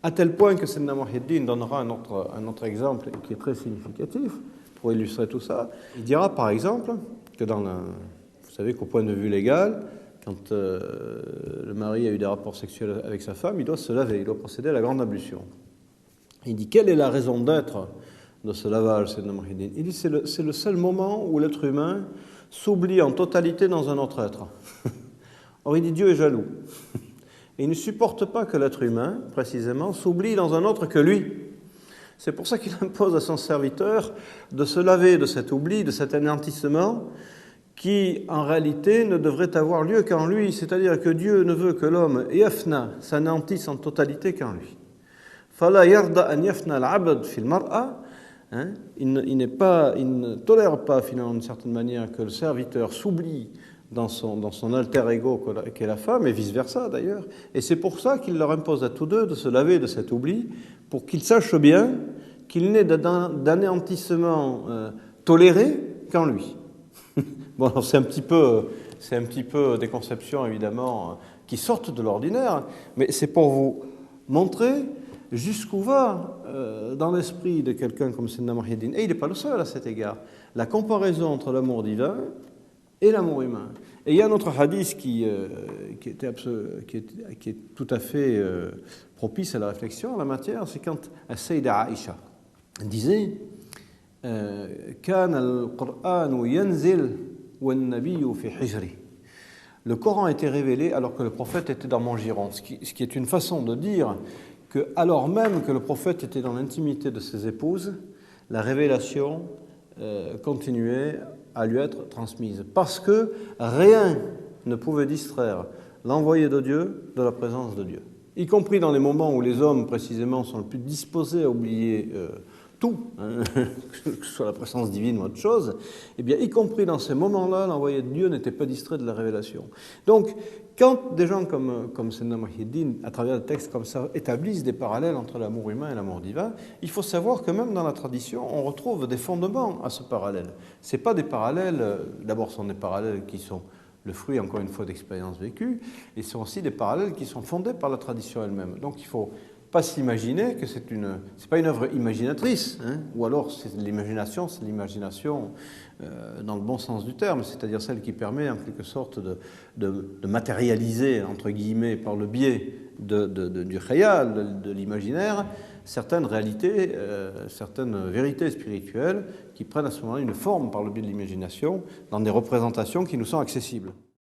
À tel point que Sayyidina Muhyiddin donnera un autre exemple qui est très significatif pour illustrer tout ça. Il dira par exemple que vous savez qu'au point de vue légal, quand le mari a eu des rapports sexuels avec sa femme, il doit se laver, il doit procéder à la grande ablution. Il dit quelle est la raison d'être de ce lavage, Sayyidina Muhyiddin? Il dit c'est le seul moment où l'être humain s'oublie en totalité dans un autre être. Or il dit Dieu est jaloux. Et il ne supporte pas que l'être humain, précisément, s'oublie dans un autre que lui. C'est pour ça qu'il impose à son serviteur de se laver de cet oubli, de cet anéantissement, qui, en réalité, ne devrait avoir lieu qu'en lui. C'est-à-dire que Dieu ne veut que l'homme, yafna, s'anéantisse en totalité qu'en lui. Fala yarda an yafna al-abd fil mar'a. Il ne tolère pas, finalement, d'une certaine manière, que le serviteur s'oublie dans son alter ego qu'est la femme, et vice-versa d'ailleurs. Et c'est pour ça qu'il leur impose à tous deux de se laver de cet oubli, pour qu'ils sachent bien qu'il n'est d'anéantissement toléré qu'en lui. Bon, alors c'est un petit peu des conceptions, évidemment, qui sortent de l'ordinaire, mais c'est pour vous montrer jusqu'où va, dans l'esprit de quelqu'un comme Sayyidina Muhyiddin, et il n'est pas le seul à cet égard, la comparaison entre l'amour divin et l'amour humain. Et il y a un autre hadith qui est tout à fait propice à la réflexion en la matière, c'est quand Sayyida Aïcha disait كان القرآن ينزل والنبي في حجري. Le Coran était révélé alors que le prophète était dans mon giron, ce qui est une façon de dire que alors même que le prophète était dans l'intimité de ses épouses, la révélation continuait à lui être transmise, parce que rien ne pouvait distraire l'envoyé de Dieu de la présence de Dieu, y compris dans les moments où les hommes précisément sont le plus disposés à oublier tout, que ce soit la présence divine ou autre chose, eh bien, y compris dans ces moments-là, l'envoyé de Dieu n'était pas distrait de la révélation. Donc, quand des gens comme Sayyidina Muhyiddin, à travers des textes comme ça, établissent des parallèles entre l'amour humain et l'amour divin, il faut savoir que même dans la tradition, on retrouve des fondements à ce parallèle. Ce n'est pas des parallèles, d'abord ce sont des parallèles qui sont le fruit, encore une fois, d'expériences vécues, et ce sont aussi des parallèles qui sont fondés par la tradition elle-même. Donc, il ne faut pas s'imaginer que c'est pas une œuvre imaginatrice, ou alors c'est l'imagination dans le bon sens du terme, c'est-à-dire celle qui permet en quelque sorte de matérialiser, entre guillemets, par le biais du khayal, de l'imaginaire, certaines réalités, certaines vérités spirituelles qui prennent à ce moment-là une forme par le biais de l'imagination dans des représentations qui nous sont accessibles.